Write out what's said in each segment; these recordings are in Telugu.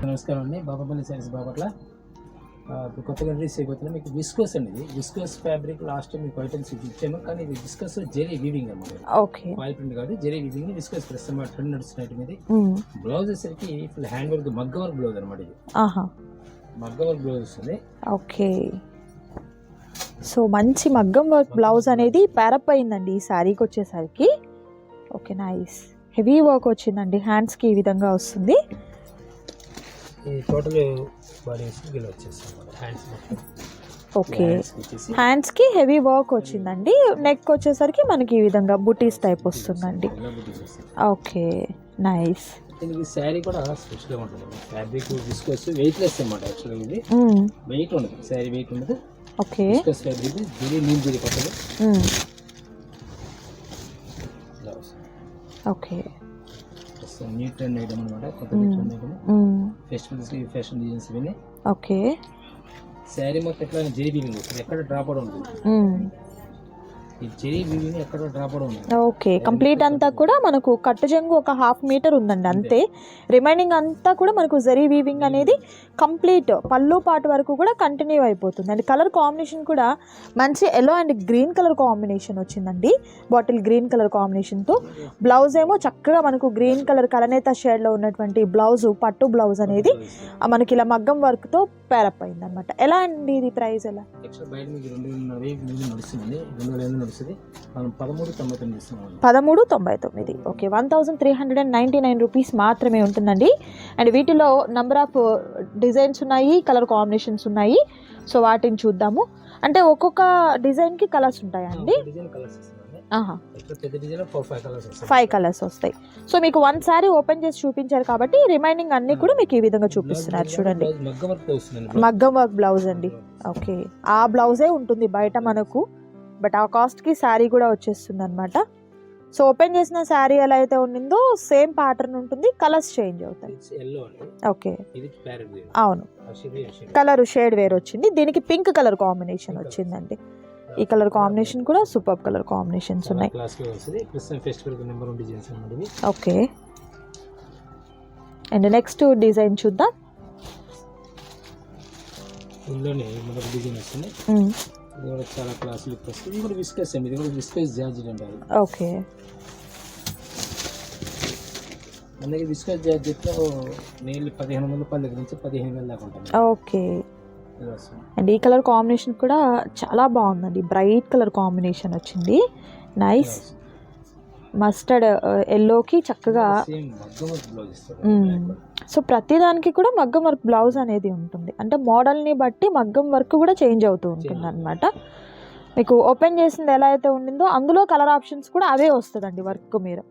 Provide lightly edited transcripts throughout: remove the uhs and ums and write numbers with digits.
నమస్కారం అండి. బాబాపల్లి సారీస్ బాపట్ల. ఇప్పుడు కొత్తగా రిలీజ్ అయిపోతున్నా మీకు విస్కోస్ అండి. ఇది విస్కోస్ ఫ్యాబ్రిక్ లాస్ట్ టైం మీకు ఐటమ్స్ ఇచ్చాము, కానీ ఇది విస్కోస్ జెరీ వీవింగ్ అన్నమాట. ఓకే, ఫాయిల్ ప్రింట్ కాదు, జెరీ వీవింగ్ విస్కోస్ ప్రస్తుతం ట్రెండ్ నడుస్తున్న ఐటమ్ ఇది. బ్లౌజ్ వచ్చేసరికి ఫుల్ హ్యాండ్ వర్క్ మగ్గ వర్క్ బ్లౌజ్ అనమాట. ఇది మగ్గ వర్క్ బ్లౌజ్ వస్తుంది. ఓకే, సో మంచి మగ్గం వర్క్ బ్లౌజ్ అనేది ప్యారప్ అయిందండి ఈ శారీకి వచ్చేసరికి. Okay, nice. హెవీ వర్క్ వచ్చిందండి, హ్యాండ్స్కి ఈ విధంగా వస్తుంది. ఈ టోటల్ బాడీ వచ్చేస్తుంది హ్యాండ్స్. ఓకే, హ్యాండ్స్కి హెవీ వర్క్ వచ్చిందండి. నెక్ వచ్చేసరికి మనకి ఈ విధంగా బుటీస్ టైప్ వస్తుందండి. Okay, nice. దీనికి శారీ కూడా స్పెషల్గా ఉంటుంది. ఫ్యాబ్రిక్ విస్కోస్ వెయిట్లెస్ అన్నమాట. యాక్చువల్గా ఇది వెయిట్ ఉండదు, శారీ వెయిట్ ఉండదు. Okay, viscose fabric zari neem zari పట్టదు. ఓకే, న్యూ ట్రెండ్ ఐటమ్ అనమాట. కొత్త trend item. Festivals fashion designs ఇవన్నీ. ఓకే, శారీ మొత్తం ఎట్లా జరీ వీవింగ్ వస్తుంది, ఎక్కడ డ్రాప్ అవడం ఉంటుంది. ఈ జరీ వీవింగ్ ఎక్కడ డ్రాప్ అవడం ఉంటుంది. ఓకే, కంప్లీట్ అంతా కూడా మనకు కట్టు చెంగు ఒక 1/2 మీటర్ ఉందండి అంతే. రిమైనింగ్ అంతా కూడా మనకు జరీ వీవింగ్ అనేది కంప్లీట్ పళ్ళు పాటు వరకు కూడా కంటిన్యూ అయిపోతుంది. అండ్ కలర్ కాంబినేషన్ కూడా మంచి yellow and green colour combination వచ్చిందండి. బాటిల్ గ్రీన్ కలర్ కాంబినేషన్తో బ్లౌజ్ ఏమో చక్కగా మనకు గ్రీన్ కలర్ కలనేత షేడ్లో ఉన్నటువంటి బ్లౌజ్, పట్టు బ్లౌజ్ అనేది మనకి ఇలా మగ్గం వర్క్తో పేరప్ అయింది అనమాట. ఎలా అండి ఇది ప్రైస్ ఎలా? 1399. ఓకే, 1399 రూపీస్ మాత్రమే ఉంటుందండి. అండ్ వీటిలో నంబర్ ఆఫ్ డిజైన్స్ ఉన్నాయి, కలర్ కాంబినేషన్స్ ఉన్నాయి. సో వాటిని చూద్దాము. అంటే ఒక్కొక్క డిజైన్కి కలర్స్ ఉంటాయా అండి? 5 కలర్స్ వస్తాయి. సో మీకు 1 సారీ ఓపెన్ చేసి చూపించారు కాబట్టి రిమైనింగ్ అన్ని కూడా మీకు ఈ విధంగా చూపిస్తున్నారు. చూడండి, మగ్గం వర్క్ బ్లౌజ్ అండి. ఓకే, ఆ బ్లౌజే ఉంటుంది బయట మనకు, బట్ ఆ కాస్ట్కి శారీ కూడా వచ్చేస్తుంది అనమాట. సో ఓపెన్ చేసిన శారీ ఎలా అయితే ఉండిందో సేమ్ ప్యాటర్న్ ఉంటుంది, కలర్స్ చేంజ్ అవుతాయి. ఓకే, అవును, కలర్ షేడ్ వేరు వచ్చింది. దీనికి పింక్ కలర్ కాంబినేషన్ వచ్చిందండి. ఈ కలర్ కాంబినేషన్ కూడా సూపర్ కలర్ కాంబినేషన్స్ ఉన్నాయి. ఓకే, అండ్ నెక్స్ట్ డిజైన్ చూద్దాం. చాలా క్లాస్ లుక్ వస్తుంది. ఇది కూడా విస్కస్ అండి. ఇది కూడా విస్కస్ జార్జెట్ అంటారు. ఓకే, అందుకే విస్కస్ జార్జెట్లో నేర్లు 1500 రూపాయల దగ్గర నుంచి 15,000 దాకా ఉంటుంది. ఓకే, అండ్ ఈ కలర్ కాంబినేషన్ కూడా చాలా బాగుందండి. బ్రైట్ కలర్ కాంబినేషన్ వచ్చింది. నైస్. మస్టర్డ్ ఎల్లోకి చక్కగా. సో ప్రతిదానికి కూడా మగ్గం వర్క్ బ్లౌజ్ అనేది ఉంటుంది. అంటే మోడల్ని బట్టి మగ్గం వర్క్ కూడా చేంజ్ అవుతూ ఉంటుంది అనమాట. మీకు ఓపెన్ చేసింది ఎలా అయితే ఉండిందో అందులో కలర్ ఆప్షన్స్ కూడా అవే వస్తుందండి వర్క్ మీరు.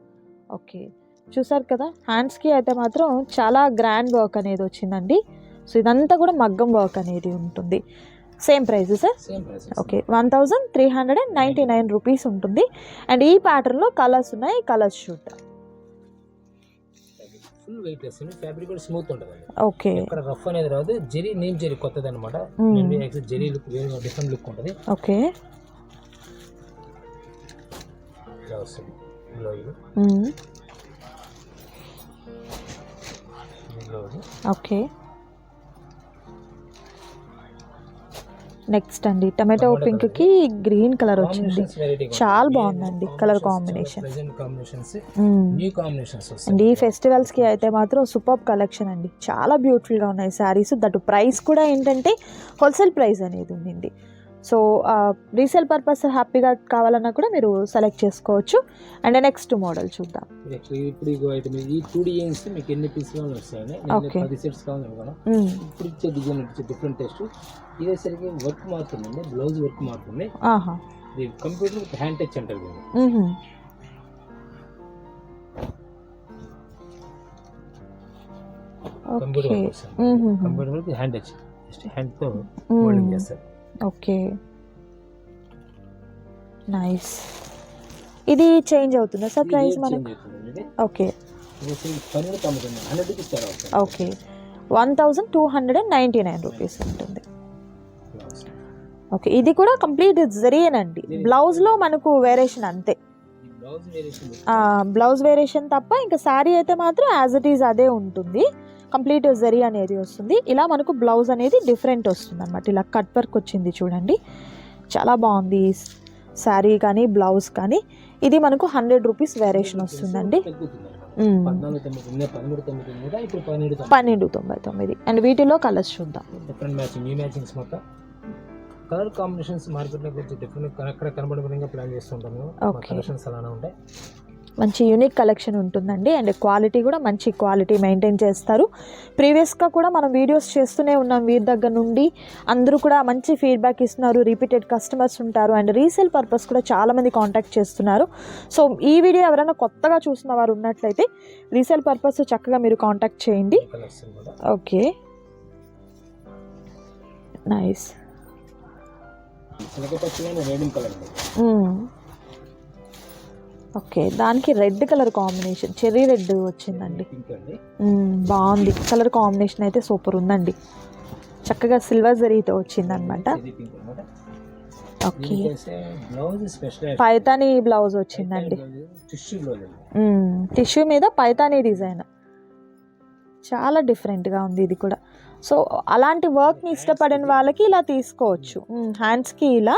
ఓకే, చూసారు కదా, హ్యాండ్స్కి అయితే మాత్రం చాలా గ్రాండ్ వర్క్ అనేది వచ్చిందండి. సో ఇదంతా కూడా మగ్గం వర్క్ అనేది ఉంటుంది. Same price sir? Okay, 1399 rupees ఉంటుంది. అండ్ ఈ ప్యాటర్న్లో కలర్స్ ఉన్నాయి, కలర్స్ చూద్దాం. ఫుల్ వెయిట్లెస్ ఫ్యాబ్రిక్ కూడా స్మూత్ ఉంటుంది. ఓకే, ఇక్కడ రఫ్ అనేది రాదు. జెరీ నేమ్ జెరీ కొత్తది అనమాట. జెరీ లుక్ వేరే డిఫరెంట్ లుక్ ఉంటుంది. Okay, okay. నెక్స్ట్ అండి టమాటో పింక్ కి గ్రీన్ కలర్ వచ్చింది. చాలా బాగుందండి కలర్ కాంబినేషన్. అండ్ ఈ ఫెస్టివల్స్ కి అయితే మాత్రం సూపర్ కలెక్షన్ అండి. చాలా బ్యూటిఫుల్ గా ఉన్నాయి శారీస్. దట్ ప్రైస్ కూడా ఏంటంటే హోల్సేల్ ప్రైస్ అనేది ఉండింది. సో రీసేల్ పర్పస్ హ్యాపీగా కావాలన్నా కూడా మీరు సెలెక్ట్ చేసుకోవచ్చు. అండ్ నెక్స్ట్ మోడల్ చూద్దాం. ఇప్పుడు ఈ 2 డిజైన్స్ మీకు ఎన్ని పీసులు వస్తాయని 10 సెట్స్ కావాలి. ఇప్పుడు ఇచ్చే డిజైన్ వచ్చే డిఫరెంట్ టేస్ట్. ఇదేసరికి వర్క్ మారుతుందండి, బ్లౌజ్ వర్క్ మారుతుంది. కంప్యూటర్ విత్ హ్యాండ్ టచ్ అంటారు. Computer with hand touch, hand తో మోల్డింగ్ చేస్తారు. Okay, nice. ఇది చేంజ్ అవుతుందా సార్ ప్రైస్ మనకి? ఓకే, ఓకే, 1299 రూపీస్ ఉంటుంది. ఓకే, ఇది కూడా కంప్లీట్ జరీయేనండి. బ్లౌజ్లో మనకు వేరియేషన్ అంతే, బ్లౌజ్ వేరియేషన్ తప్ప ఇంకా శారీ అయితే మాత్రం యాజ్ ఇట్ ఈజ్ అదే ఉంటుంది. కంప్లీట్ జరీ అనేది వస్తుంది. ఇలా మనకు బ్లౌజ్ అనేది డిఫరెంట్ వస్తుంది అనమాట. ఇలా కట్ వర్క్ వచ్చింది చూడండి, చాలా బాగుంది శారీ కానీ బ్లౌజ్ కానీ. ఇది మనకు 100 రూపీస్ వేరియేషన్ వస్తుందండి. 1299. అండ్ వీటిలో కలర్స్ చూద్దాం. డిఫరెంట్ మ్యాచింగ్, న్యూ మ్యాచింగ్స్ మొత్తం కలర్ కాంబినేషన్స్ మార్కెట్లో కొంచెం డిఫరెంట్ అక్కడ కనబడే విధంగా ప్లాన్ చేస్తుంటాము. కలెక్షన్స్ అలానే ఉంటాయి. మంచి యూనిక్ కలెక్షన్ ఉంటుందండి. అండ్ క్వాలిటీ కూడా మంచి క్వాలిటీ మెయింటైన్ చేస్తారు. ప్రీవియస్గా కూడా మనం వీడియోస్ చేస్తూనే ఉన్నాం వీరి దగ్గర నుండి. అందరూ కూడా మంచి ఫీడ్బ్యాక్ ఇస్తున్నారు, రిపీటెడ్ కస్టమర్స్ ఉంటారు. అండ్ రీసేల్ పర్పస్ కూడా చాలామంది కాంటాక్ట్ చేస్తున్నారు. సో ఈ వీడియో ఎవరైనా కొత్తగా చూసిన వారు ఉన్నట్లయితే రీసేల్ పర్పస్ చక్కగా మీరు కాంటాక్ట్ చేయండి. Okay, nice. ఓకే, దానికి red colour combination, cherry red వచ్చిందండి. బాగుంది కలర్ కాంబినేషన్ అయితే, సూపర్ ఉందండి. చక్కగా సిల్వర్ జరీతో వచ్చిందనమాట. ఓకే, పైతానీ బ్లౌజ్ వచ్చిందండి. టిష్యూ మీద పైతానీ డిజైన్ చాలా డిఫరెంట్గా ఉంది ఇది కూడా. సో అలాంటి వర్క్ని ఇష్టపడిన వాళ్ళకి ఇలా తీసుకోవచ్చు. హ్యాండ్స్కి ఇలా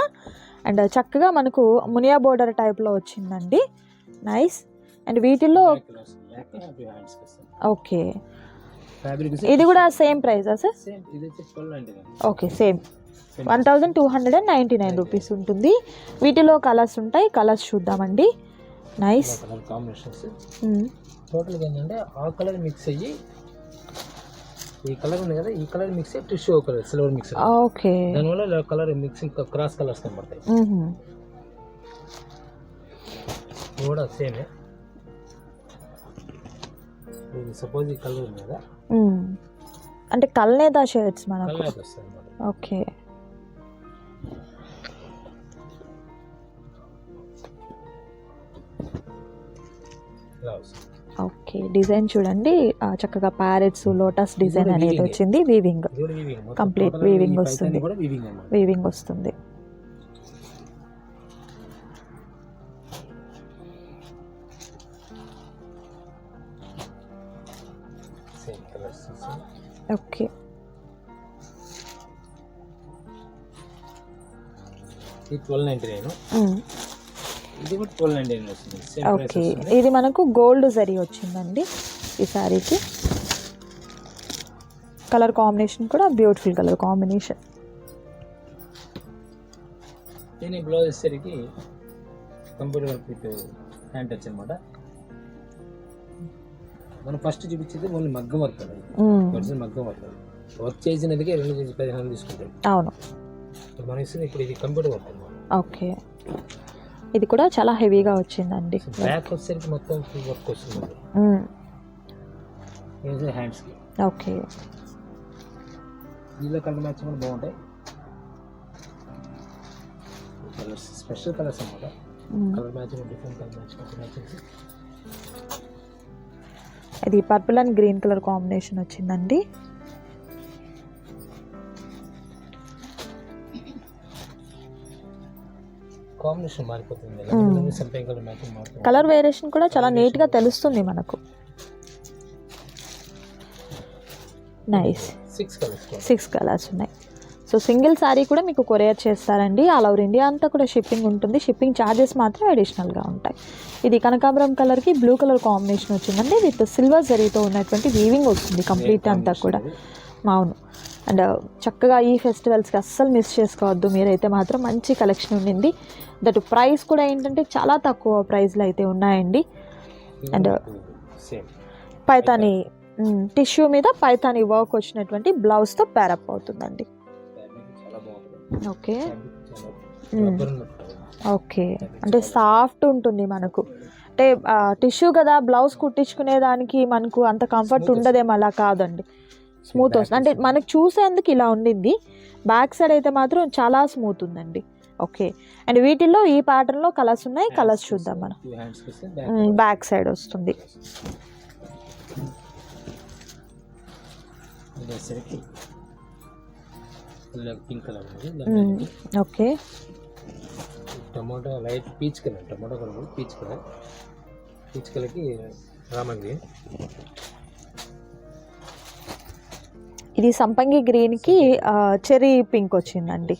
అండ్ చక్కగా మనకు మునియా బోర్డర్ టైప్లో వచ్చిందండి. నైస్. అండ్ వీటిల్లో ఓకే, ఇది కూడా సేమ్ ప్రైజా సార్? ఓకే, సేమ్ 1299 రూపీస్ ఉంటుంది. వీటిలో కలర్స్ ఉంటాయి, కలర్స్ చూద్దామండి. నైస్. టోటల్గా ఏంటంటే ఆ కలర్ మిక్స్ అయ్యి ఈ కలర్ ఉంది కదా, ఈ కలర్ మిక్స్ అయ్యి tissue colour silver mix. Okay, దానివల్ల కలర్ మిక్సింగ్ క్రాస్ కలర్స్ కనబడతాయి. కూడా సేమే. సపోజ్ ఈ కలర్ ఉంది కదా, అంటే కల్నేదా షేడ్స్ మనకు. Okay, okay. డిజైన్ చూడండి, చక్కగా ప్యారెట్స్, లోటస్ డిజైన్ అనేది వచ్చింది. వీవింగ్, కంప్లీట్ వీవింగ్ వస్తుంది. వీవింగ్ వస్తుంది. Okay, okay. ఇది మనకు గోల్డ్ జరీ వచ్చిందండి ఈ శారీకి. కలర్ కాంబినేషన్ కూడా బ్యూటిఫుల్ కలర్ కాంబినేషన్. దీని బ్లౌజ్ వచ్చేసరికి computer work with hand touch అనమాట. మనం ఫస్ట్ చూపించేది ఓన్లీ మగ్గం వర్క్, ఒరిజినల్ మగ్గం వర్క్. వర్క్ చేసినదికే 2,1500 తీసుకుంటాం. అవును, మనం ఇస్తుంది ఇప్పుడు ఇది కంప్యూటర్ వర్క్ అనమాట. ఓకే, ఇది కూడా చాలా హెవీగా వచ్చిందండి. బ్యాక్ వచ్చేసరికి మొత్తం ఫుల్ వర్క్ వస్తుంది హ్యాండ్స్కి. ఓకే, దీనిలో కలర్ మ్యాచింగ్ కూడా బాగుంటాయి. కలర్స్ స్పెషల్ కలర్స్ అనమాట. Colour matching different colour matching. ఇది purple and green colour combination వచ్చిందండి. కాంబినేషన్ మారిపోతుంది. కలర్ వేరియేషన్ కూడా చాలా నీట్గా తెలుస్తుంది మనకు. నైస్. 6 కలర్స్ ఉన్నాయి. సో సింగిల్ శారీ కూడా మీకు కొరియర్ చేస్తారండి. ఆల్ ఓవర్ ఇండియా అంతా కూడా షిప్పింగ్ ఉంటుంది. షిప్పింగ్ ఛార్జెస్ మాత్రం అడిషనల్గా ఉంటాయి. ఇది కనకాంబరం కలర్కి బ్లూ కలర్ కాంబినేషన్ వచ్చిందండి. విత్ సిల్వర్ జరీతో ఉన్నటువంటి వీవింగ్ వస్తుంది కంప్లీట్ అంతా కూడా. అవును. అండ్ చక్కగా ఈ ఫెస్టివల్స్కి అస్సలు మిస్ చేసుకోవద్దు మీరైతే మాత్రం. మంచి కలెక్షన్ ఉండింది. దట్ ప్రైస్ కూడా ఏంటంటే చాలా తక్కువ ప్రైస్లో అయితే ఉన్నాయండి. అండ్ పైతానీ టిష్యూ మీద పైతానీ వర్క్ వచ్చినటువంటి బ్లౌజ్తో ప్యారప్ అవుతుందండి. Okay, okay. అంటే సాఫ్ట్ ఉంటుంది మనకు. అంటే టిష్యూ కదా, బ్లౌజ్ కుట్టించుకునే దానికి మనకు అంత కంఫర్ట్ ఉండదేమో. అలా కాదండి, స్మూత్ వస్తుంది. అంటే మనకు చూసేందుకు ఇలా ఉండింది. బ్యాక్ సైడ్ అయితే మాత్రం చాలా స్మూత్ ఉందండి. ఓకే. అండ్ వీటిల్లో ఈ ప్యాటర్న్లో కలర్స్ ఉన్నాయి. కలర్స్ చూద్దాం మనం. బ్యాక్ సైడ్ వస్తుంది. Pink colour, okay. Tomato light peach colour, tomato colour peach colour, peach కలర్కి రామన్ గ్రీన్. ఇది సంపంగి గ్రీన్కి చెరీ పింక్ వచ్చిందండి.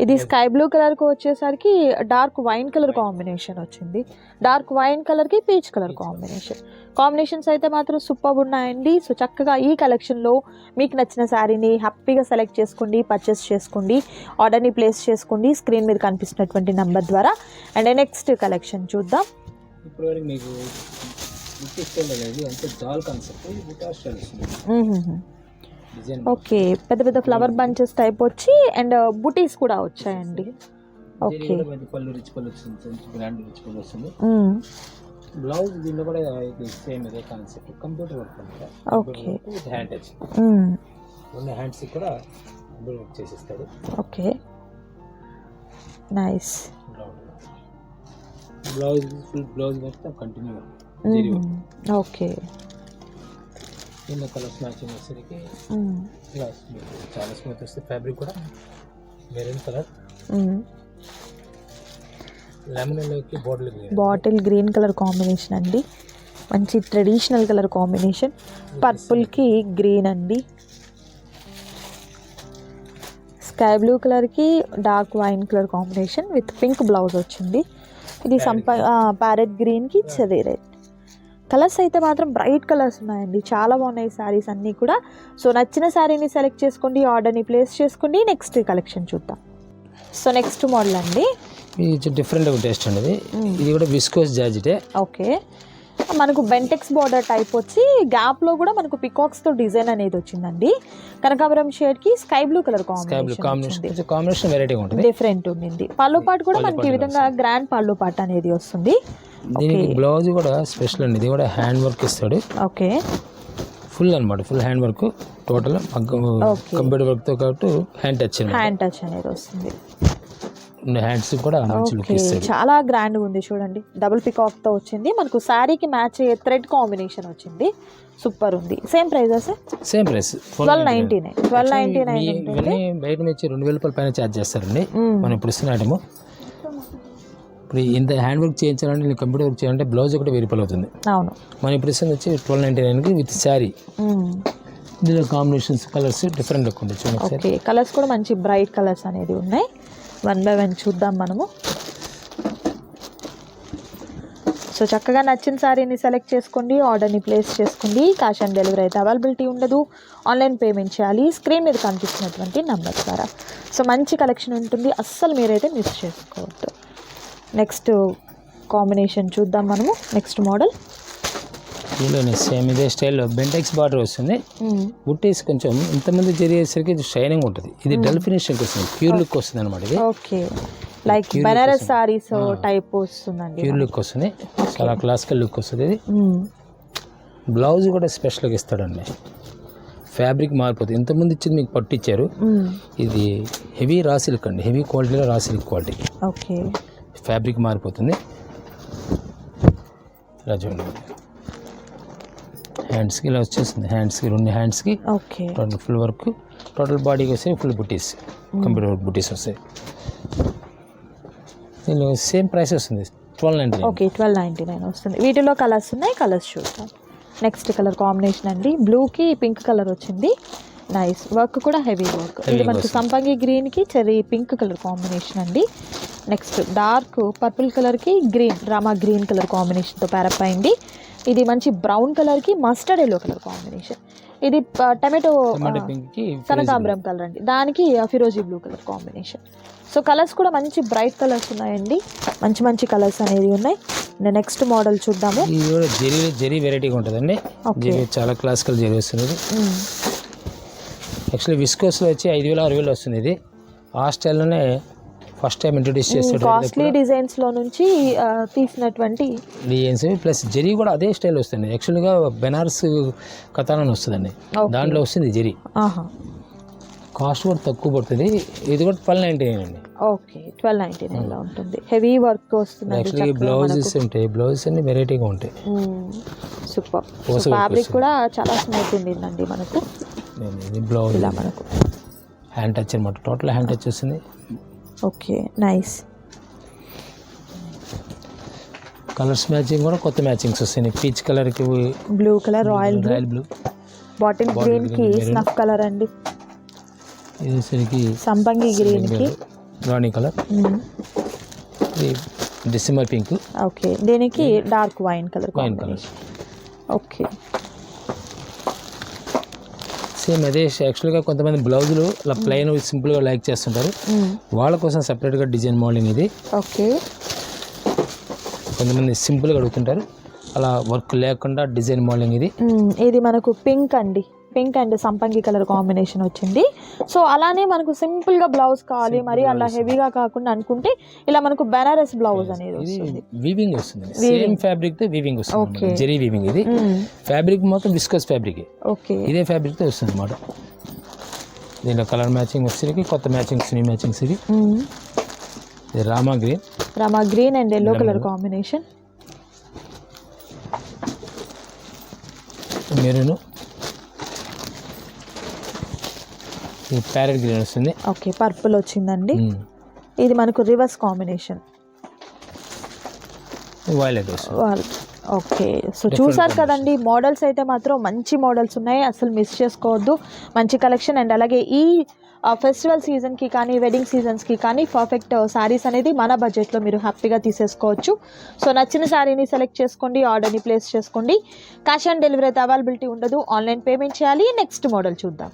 ఇది స్కై బ్లూ కలర్కి వచ్చేసరికి డార్క్ వైన్ కలర్ కాంబినేషన్ వచ్చింది. డార్క్ వైన్ కలర్కి పీచ్ కలర్ కాంబినేషన్స్ అయితే మాత్రం సూపర్ ఉన్నాయండి. సో చక్కగా ఈ కలెక్షన్లో మీకు నచ్చిన శారీని హ్యాపీగా సెలెక్ట్ చేసుకోండి, పర్చేస్ చేసుకోండి, ఆర్డర్ని ప్లేస్ చేసుకోండి స్క్రీన్ మీద కనిపిస్తున్నటువంటి నెంబర్ ద్వారా. అండ్ నెక్స్ట్ కలెక్షన్ చూద్దాం. ఇప్పటివరకు మీకు జాల్ కాన్సెప్ట్ ఓకే, పెద్ద పెద్ద ఫ్లవర్ బంచెస్ టైప్ వచ్చి అండ్ బుటీస్ కూడా వచ్చాయండి. ఓకే, పళ్ళు రిచ్ పళ్ళు వస్తుంది, గ్రాండ్ రిచ్ పళ్ళు వస్తుంది. బ్లౌజ్ దీనిలో కూడా సేమ్ ఇదే కాన్సెప్ట్, కంప్యూటర్ వర్క్ అంటారు. ఓకే, హ్యాండ్ టచ్, రెండు హ్యాండ్స్ కూడా కంప్యూటర్ వర్క్ చేసిస్తాడు. Okay, nice. Blouse full blouse work continue. Okay, దీనిలో కలర్స్ మ్యాచింగ్ వచ్చేసరికి చాలా స్మూత్ వస్తుంది. ఫ్యాబ్రిక్ కూడా మెరూన్ కలర్, లెమన్లోకి బాటిల్ గ్రీన్ కలర్ కాంబినేషన్ అండి. మంచి ట్రెడిషనల్ కలర్ కాంబినేషన్, పర్పుల్కి గ్రీన్ అండి. స్కై బ్లూ కలర్కి dark wine colour combination with pink blouse వచ్చింది. ఇది ప్యారెట్ గ్రీన్కి చెరీ రెడ్. కలర్స్ అయితే మాత్రం బ్రైట్ కలర్స్ ఉన్నాయండి, చాలా బాగున్నాయి శారీస్ అన్నీ కూడా. సో నచ్చిన శారీని సెలెక్ట్ చేసుకోండి, ఆర్డర్ని ప్లేస్ చేసుకోండి. నెక్స్ట్ కలెక్షన్ చూద్దాం. సో నెక్స్ట్ మోడల్ అండి, ఇది డిఫరెంట్ టేస్ట్ అండి. ఇది కూడా విస్కోస్ జార్జెటే. ఓకే, మనకు బెంటెక్స్ బార్డర్ టైప్ వచ్చి గ్యాప్లో కూడా మనకు పికాక్స్తో డిజైన్ అనేది వచ్చిందండి. కనకాంబరం షేడ్కి స్కై బ్లూ కలర్ కాంబినేషన్ వెరైటీగా ఉంటుంది, డిఫరెంట్ ఉండింది. పళ్ళు పాటు కూడా మనకి ఈ విధంగా గ్రాండ్ పళ్ళు పాటు అనేది వస్తుంది. దీనికి బ్లౌజ్ కూడా స్పెషల్ అండి, ఇది కూడా హ్యాండ్ వర్క్ ఇస్తాడు. ఓకే, ఫుల్ అనమాట, full hand work, total computer work తో పాటు హ్యాండ్ టచ్ అనేది వస్తుంది. హ్యాండ్స్ కూడా మంచి లుక్ ఇస్తాడు. చాలా గ్రాండ్ ఉంది చూడండి, డబుల్ పికాక్ తో వచ్చింది. మనకు శారీకి మ్యాచ్ అయ్యే థ్రెడ్ కాంబినేషన్ వచ్చింది, సూపర్ ఉంది. సేమ్ ప్రైస్ 1299 బయట నుంచి 2000 రూపాయల పైన ఛార్జ్ చేస్తారండి. మనం ఇప్పుడు ఇస్తున్న ఐటమ్. ఇప్పుడు ఇంత హ్యాండ్ వర్క్ చేయించాలంటే నేను కంప్యూటర్ వర్క్ చేయాలంటే బ్లౌజ్ ఒకటి 1000 రూపాయలు అవుతుంది. అవును, మనం ఇప్పుడు ఇస్తుంది వచ్చి 1299కి విత్ శారీ. దీనిలో కాంబినేషన్స్ కలర్స్ డిఫరెంట్ లుక్ ఉంది చూడండి. ఓకే, కలర్స్ కూడా మంచి బ్రైట్ కలర్స్ అనేది ఉన్నాయి. 1 by 1 చూద్దాం మనము. సో చక్కగా నచ్చిన శారీని సెలెక్ట్ చేసుకోండి, ఆర్డర్ని ప్లేస్ చేసుకోండి. క్యాష్ ఆన్ డెలివరీ అయితే అవైలబిలిటీ ఉండదు, ఆన్లైన్ పేమెంట్ చేయాలి స్క్రీన్ మీద కనిపిస్తున్నటువంటి నెంబర్ ద్వారా. సో మంచి కలెక్షన్ ఉంటుంది, అస్సలు మీరైతే మిస్ చేసుకోవద్దు. నెక్స్ట్ కాంబినేషన్ చూద్దాం మనము. నెక్స్ట్ మోడల్ దీనిలోనే సేమ్ ఇదే స్టైల్లో బెంటెక్స్ బార్డర్ వస్తుంది. బుట్టీస్ కొంచెం ఇంతమంది జరిగేసరికి షైనింగ్ ఉంటుంది. ఇది డల్ ఫినిషింగ్ వస్తుంది, ప్యూర్ లుక్ వస్తుంది అనమాట. ఇది okay, like Banaras saris type వస్తుందండి, ప్యూర్ లుక్ వస్తుంది, చాలా క్లాసికల్ లుక్ వస్తుంది. ఇది బ్లౌజ్ కూడా స్పెషల్గా ఇస్తాడండి, ఫ్యాబ్రిక్ మారిపోతుంది. ఇంతకుముందు ఇచ్చింది మీకు పట్టు ఇచ్చారు, ఇది హెవీ రా సిల్క్ అండి, హెవీ క్వాలిటీలో raw silk quality. Okay, fabric మారిపోతుంది. ఇలా చూడండి, హ్యాండ్స్కి ఇలా వచ్చేస్తుంది, హ్యాండ్స్కి 2 హ్యాండ్స్కి టోటల్ ఫుల్ వర్క్, టోటల్ బాడీకి వస్తే ఫుల్ బుటీస్, కంప్యూటర్ వర్క్ బుటీస్ వస్తాయి. దీనిలో సేమ్ ప్రైస్ వస్తుంది 1299. ఓకే, 1299 వస్తుంది. వీటిలో కలర్స్ ఉన్నాయి, కలర్స్ చూద్దాం. నెక్స్ట్ కలర్ కాంబినేషన్ అండి, బ్లూకి పింక్ కలర్ వచ్చింది. నైస్ వర్క్ కూడా హెవీ వర్క్. ఇది మనకి సంపంగి గ్రీన్కి చెరీ పింక్ కలర్ కాంబినేషన్ అండి. నెక్స్ట్ డార్క్ పర్పుల్ కలర్కి గ్రీన్ రామా గ్రీన్ కలర్ కాంబినేషన్తో ప్యారప్ అయింది. ఇది మంచి బ్రౌన్ కలర్కి మస్టర్డ్ ఎల్లో కలర్ కాంబినేషన్. ఇది టమాటో కనకాంబరం కలర్ అండి, దానికి ఫిరోజీ blue colour combination. So colours కూడా మంచి బ్రైట్ కలర్స్ ఉన్నాయండి, మంచి మంచి కలర్స్ అనేది ఉన్నాయి. నెక్స్ట్ మోడల్ చూద్దాము. ఇది కూడా జెరీ వెరైటీగా ఉంటుందండి, చాలా క్లాసికల్ జెరీ వస్తుంది. యాక్చువల్లీ విస్కోస్లో వచ్చి 5000 6000 వస్తుంది. ఇది ఆ స్టైల్లోనే ఫస్ట్ టైం ఇంట్రొడ్యూస్ చేస్తాడు. కాస్ట్లీ డిజైన్స్లో నుంచి తీసినటువంటి డిజైన్స్ ప్లస్ జెరీ కూడా అదే స్టైల్ వస్తుంది. యాక్చువల్గా బెనారస్ కథానం వస్తుందండి, దాంట్లో వస్తుంది జెరీ. కాస్ట్ కూడా తక్కువ పడుతుంది. ఇది కూడా 1299 అండి. ఓకే, 1299లో ఉంటుంది. హెవీ వర్క్ వస్తుంది. యాక్చువల్లీ బ్లౌజెస్ ఉంటాయి, బ్లౌజెస్ అన్ని వెరైటీగా ఉంటాయి. సూపర్, ఫ్యాబ్రిక్ కూడా చాలా స్మూత్ ఉండిందండి మనకు. ఇది బ్లౌజ్ ఇలా మనకు హ్యాండ్ టచ్ అనమాట, టోటల్ హ్యాండ్ టచ్ వస్తుంది. Okay, nice. కలర్స్ మ్యాచింగ్ కూడా కొత్త మ్యాచింగ్స్ వస్తాయి. పీచ్ కలర్కి blue colour, royal blue, bottle green కి స్నఫ్ కలర్ అండి, ఇది వచ్చేసరికి సంపంగి గ్రీన్ కి రాణి కలర్, డిసెంబర్ పింక్. ఓకే, దీనికి dark wine colour. Okay, same అదే యాక్చువల్గా కొంతమంది బ్లౌజులు అలా ప్లెయిన్ సింపుల్గా లైక్ చేస్తుంటారు, వాళ్ళ కోసం సపరేట్గా డిజైన్ మోడలింగ్ ఇది. ఓకే, కొంతమంది సింపుల్గా అడుగుతుంటారు, అలా వర్క్ లేకుండా డిజైన్ మోడలింగ్ ఇది. ఇది మనకు పింక్ అండి, పింక్ అండ్ సంపంగి కలర్ కాంబినేషన్ వచ్చింది. సో అలానే మనకు సింపుల్ గా బ్లౌజ్ కావాలి, మరి అలా హెవీగా కాకుండా అనుకుంటే ఇలా మనకు బెనారస్ బ్లౌజ్ అనేది వస్తుంది. వీవింగ్ వస్తుంది, సేమ్ ఫ్యాబ్రిక్ తో వీవింగ్ వస్తుంది, జెరీ వీవింగ్. ఇది ఫ్యాబ్రిక్ మొత్తం విస్కస్ ఫ్యాబ్రిక్. ఓకే, ఇదే ఫ్యాబ్రిక్ తో వస్తుంది అన్నమాట. దీనిలో కలర్ మ్యాచింగ్ వచ్చేసరికి కొత్త మ్యాచింగ్స్, న్యూ మ్యాచింగ్స్. ఇది Rama green and yellow colour combination. Maroon, parrot green వస్తుంది. ఓకే, పర్పుల్ వచ్చిందండి. ఇది మనకు రివర్స్ కాంబినేషన్, వైలెట్ వస్తుంది. ఓకే, సో చూసారు కదండి, మోడల్స్ అయితే మాత్రం మంచి మోడల్స్ ఉన్నాయి, అసలు మిస్ చేసుకోవద్దు. మంచి కలెక్షన్. అండ్ అలాగే ఈ ఫెస్టివల్ సీజన్కి కానీ వెడ్డింగ్ సీజన్స్కి కానీ పర్ఫెక్ట్ శారీస్ అనేది మన బడ్జెట్లో మీరు హ్యాపీగా తీసేసుకోవచ్చు. సో నచ్చిన శారీని సెలెక్ట్ చేసుకోండి, ఆర్డర్ని ప్లేస్ చేసుకోండి. క్యాష్ ఆన్ డెలివరీ అయితే అవైలబిలిటీ ఉండదు, ఆన్లైన్ పేమెంట్ చేయాలి. నెక్స్ట్ మోడల్ చూద్దాం.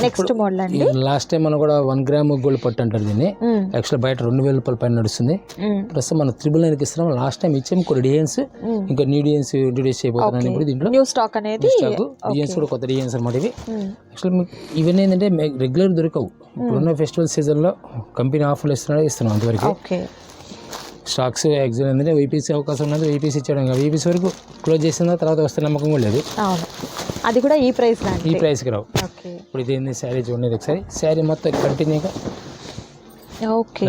నెక్స్ట్ మోడల్ అండి, లాస్ట్ టైం మనం కూడా 1 గ్రామ్ గోల్డ్ పట్టు అంటారు దీన్ని. యాక్చువల్ బయట 2000 రూపాయల పైన నడుస్తుంది. ప్రస్తుతం మనం 999 ఇస్తున్నాం. లాస్ట్ టైం ఇచ్చాము కొన్ని డిజైన్స్, ఇంకా న్యూ డిజైన్స్ ఇంట్రొడ్యూస్ చేయబోతున్నాను ఇప్పుడు దీంట్లో. న్యూ స్టాక్ అనేది డిజైన్స్ కూడా కొత్త డిజైన్స్ అనమాట ఇవి. యాక్చువల్ ఇవన్నీ ఏంటంటే రెగ్యులర్ దొరకవు. ఇప్పుడున్న ఫెస్టివల్ సీజన్లో కంపెనీ ఆఫర్లు ఇస్తున్నాం అంతవరకు. స్టాక్స్ ఎగ్జామ్ ఏంటంటే వీపీసీ అవకాశం ఉన్నది, వీపీసీ ఇచ్చాడు. వీపీసీ వరకు క్లోజ్ చేసిన తర్వాత వస్తే నమ్మకం కూడా లేదు. అది కూడా ఈ ప్రైస్కి రావు. ఇప్పుడు ఇది ఏంది శారీ చూడండి ఒకసారి, శారీ మొత్తం కంటిన్యూగా. ఓకే,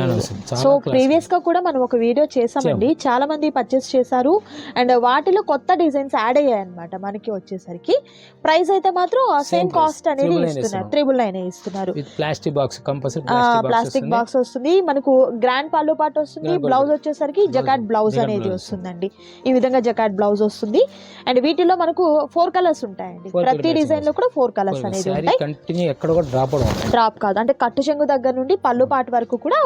సో ప్రీవియస్ గా కూడా మనం ఒక వీడియో చేసామండి, చాలా మంది పర్చేస్ చేశారు. అండ్ వాటిలో కొత్త డిజైన్స్ యాడ్ అయ్యాయి అనమాట. మనకి వచ్చేసరికి ప్రైస్ అయితే మాత్రం సేమ్ కాస్ట్ అనేది ఇస్తున్నారు, 999 ఇస్తున్నారు. Plastic box compulsory, plastic box వస్తుంది మనకు. గ్రాండ్ పళ్ళు పాటు వస్తుంది. బ్లౌజ్ వచ్చేసరికి జకాట్ బ్లౌజ్ అనేది వస్తుందండి. ఈ విధంగా జకాట్ బ్లౌజ్ వస్తుంది. అండ్ వీటిలో మనకు 4 కలర్స్ ఉంటాయండి. ప్రతి డిజైన్ లో కూడా 4 కలర్స్ అనేది ఉంటాయి. డ్రాప్ కాదు, అంటే కట్టు చెంగు దగ్గర నుండి పళ్ళు పాటు వరకు కూడా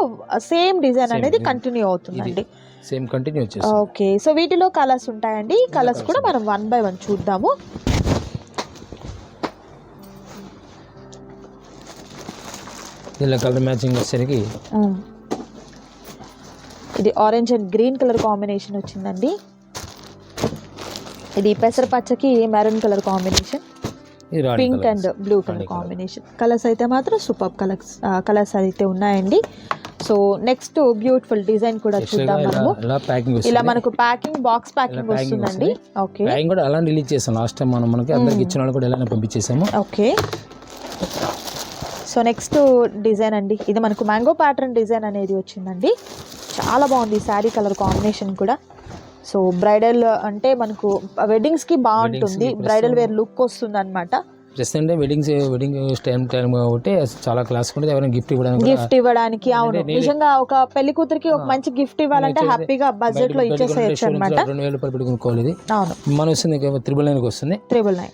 సేమ్ డిజైన్ అనేది కంటిన్యూ అవుతుందండి. సేమ్ కంటిన్యూ వచ్చేసి. ఓకే, సో వీటిలో కలర్స్ ఉంటాయండి. కలర్స్ కూడా మనం 1 by 1 చూద్దాము. ఇలా కలర్ మ్యాచింగ్ వచ్చేసరికి ఇది orange and green colour combination వచ్చిందండి. ఇది పెసరపచ్చకి maroon colour combination, pink and blue colour combination. Colours అయితే మాత్రం సూపర్ కలర్స్ అయితే ఉన్నాయండి. సో నెక్స్ట్ బ్యూటిఫుల్ డిజైన్ కూడా చూద్దాం మనము. ఇలా మనకు ప్యాకింగ్ బాక్స్ ప్యాకింగ్ వస్తుందండి. ఓకే, ప్యాకింగ్ కూడా అలా రిలీజ్ చేసాం లాస్ట్ టైం మనకి అందరికి ఇచ్చిన వాళ్ళు కూడా ఇలానే పంపించేసాము. ఓకే, సో నెక్స్ట్ డిజైన్ అండి, ఇది మనకు మ్యాంగో ప్యాటర్న్ డిజైన్ అనేది వచ్చిందండి. చాలా బాగుంది శారీ కలర్ కాంబినేషన్ కూడా. సో బ్రైడల్ అంటే మనకు వెడ్డింగ్స్ కి బాగుంటుంది, బ్రైడల్ వేర్ లుక్ వస్తుంది అనమాట. అంటే వెడ్డింగ్ టైం కాబట్టి చాలా క్లాస్ ఉంటుంది. ఎవరైనా గిఫ్ట్ ఇవ్వడానికి అవును, నిజంగా ఒక పెళ్లి కూతురికి ఒక మంచి గిఫ్ట్ ఇవ్వాలంటే హ్యాపీగా బడ్జెట్ లో ఇచ్చేసేయచ్చు అనమాట. 2000 రూపాయలు పెట్టుకోవాలి. ఇది అవును, మన వస్తుంది 999 వస్తుంది. 999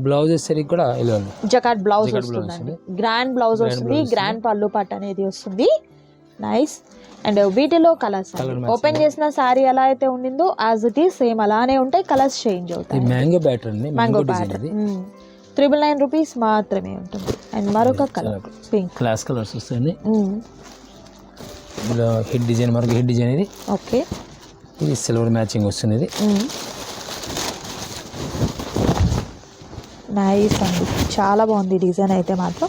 బ్లౌజ్ వచ్చేసరికి కూడా ఇలా జకాట్ బ్లౌజ్ వస్తుందండి. గ్రాండ్ బ్లౌజ్ వస్తుంది, గ్రాండ్ పళ్ళు పట్టు అనేది వస్తుంది. నైస్. అండ్ వీటిలో కలర్స్ ఓపెన్ చేసిన శారీ ఎలా అయితే ఉండిందో యాజ్ ఇట్ ఈస్ సేమ్ అలానే ఉంటాయి. కలర్స్ చేంజ్ అవుతాయి. Mango pattern, mango pattern 999 rupees మాత్రమే ఉంటుంది. అండ్ మరొక కలర్ పింక్, క్లాస్ కలర్స్ వస్తాయండి. ఇలా హెడ్ డిజైన్, మరొక హెడ్ డిజైన్ ఇది. ఓకే, ఇది సిల్వర్ మ్యాచింగ్ వస్తుంది. ఇది నైస్ అండి, చాలా బాగుంది డిజైన్ అయితే మాత్రం.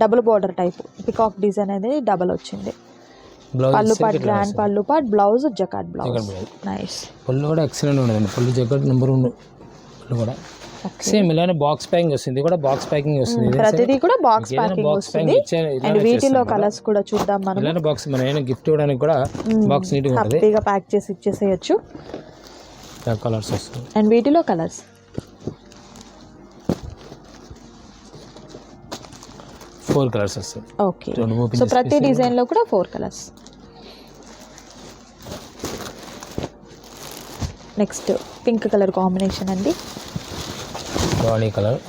Double border type peacock design అనేది డబుల్ వచ్చింది. పళ్ళు పాట్ గ్రాండ్ పళ్ళు pot, blouse jacquard blouse. Nice. పళ్ళు కూడా ఎక్సలెంట్ ఉండదు. పళ్ళు జకాట్ నెంబర్ 1 పళ్ళు కూడా సేమ్ ఇలానే బాక్స్ ప్యాకింగ్ వస్తుంది. కూడా బాక్స్ ప్యాకింగ్ వస్తుంది. ప్రతిదీ కూడా బాక్స్ ప్యాకింగ్ వస్తుంది. అండ్ వీటిలో కలర్స్ కూడా చూద్దాం మనం. ఇలానే బాక్స్ మనం ఏమైనా గిఫ్ట్ ఇవ్వడానికి కూడా బాక్స్ నీట్ గా ఉంటుంది. హ్యాపీగా ప్యాక్ చేసి ఇచ్చేసేయచ్చు. కలర్స్ వస్తుంది. అండ్ వీటిలో కలర్స్ 4 కలర్స్ వస్తాయి. ఓకే, సో ప్రతి డిజైన్ లో కూడా 4 colours. Next pink colour combination అండి. రాణి కలర్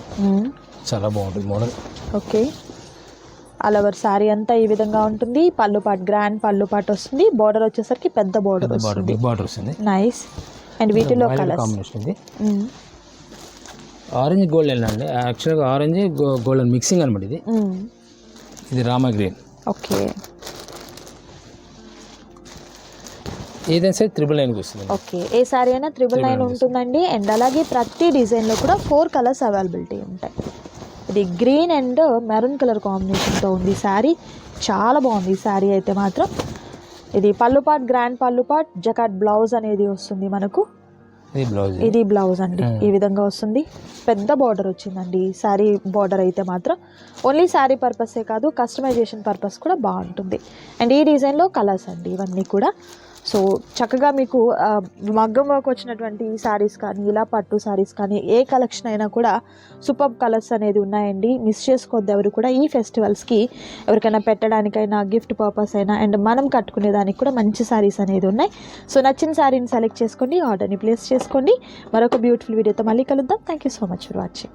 చాలా బాగుంటుంది model. Okay, all over sari అంతా ఈ విధంగా ఉంటుంది. పళ్ళు పాట్ గ్రాండ్ పళ్ళు పాట్ వస్తుంది. బార్డర్ వచ్చేసరికి పెద్ద బార్డర్ వస్తుంది. బిగ్ బార్డర్ వస్తుంది. నైస్. అండ్ వీటిలో కలర్స్ కాంబినేషన్ ఉంది. ఆరెంజ్ గోల్డెన్ అండి, యాక్చువల్గా ఆరెంజ్ గోల్డెన్ మిక్సింగ్ అనమాట ఇది. ఇది రామా గ్రీన్. ఓకే, ఏదైనా సరే 999 వస్తుంది. ఓకే, ఏ శారీ అయినా 999 ఉంటుందండి. అండ్ అలాగే ప్రతి డిజైన్లో కూడా 4 కలర్స్ అవైలబిలిటీ ఉంటాయి. ఇది గ్రీన్ అండ్ మెరూన్ కలర్ కాంబినేషన్తో ఉంది శారీ. చాలా బాగుంది ఈ శారీ అయితే మాత్రం. ఇది పళ్ళు పాట్ గ్రాండ్ పళ్ళు పాట్, జకాట్ బ్లౌజ్ అనేది వస్తుంది మనకు. ఇది బ్లౌజ్ అండి, ఈ విధంగా వస్తుంది. పెద్ద బార్డర్ వచ్చిందండి ఈ శారీ బార్డర్ అయితే మాత్రం. ఓన్లీ శారీ పర్పసే కాదు, కస్టమైజేషన్ పర్పస్ కూడా బాగుంటుంది. అండ్ ఈ డిజైన్లో కలర్స్ అండి ఇవన్నీ కూడా. సో చక్కగా మీకు మగ్గం వర్క్ వచ్చినటువంటి శారీస్ కానీ, ఇలా పట్టు శారీస్ కానీ, ఏ కలెక్షన్ అయినా కూడా సూపర్ కలర్స్ అనేది ఉన్నాయండి. మిస్ చేసుకోవద్దు ఎవరు కూడా. ఈ ఫెస్టివల్స్కి ఎవరికైనా పెట్టడానికైనా, గిఫ్ట్ పర్పస్ అయినా, అండ్ మనం కట్టుకునే దానికి కూడా మంచి శారీస్ అనేది ఉన్నాయి. సో నచ్చిన శారీని సెలెక్ట్ చేసుకోండి, ఆర్డర్ని ప్లేస్ చేసుకోండి. మరొక బ్యూటిఫుల్ వీడియోతో మళ్ళీ కలుద్దాం. Thank you so much for watching.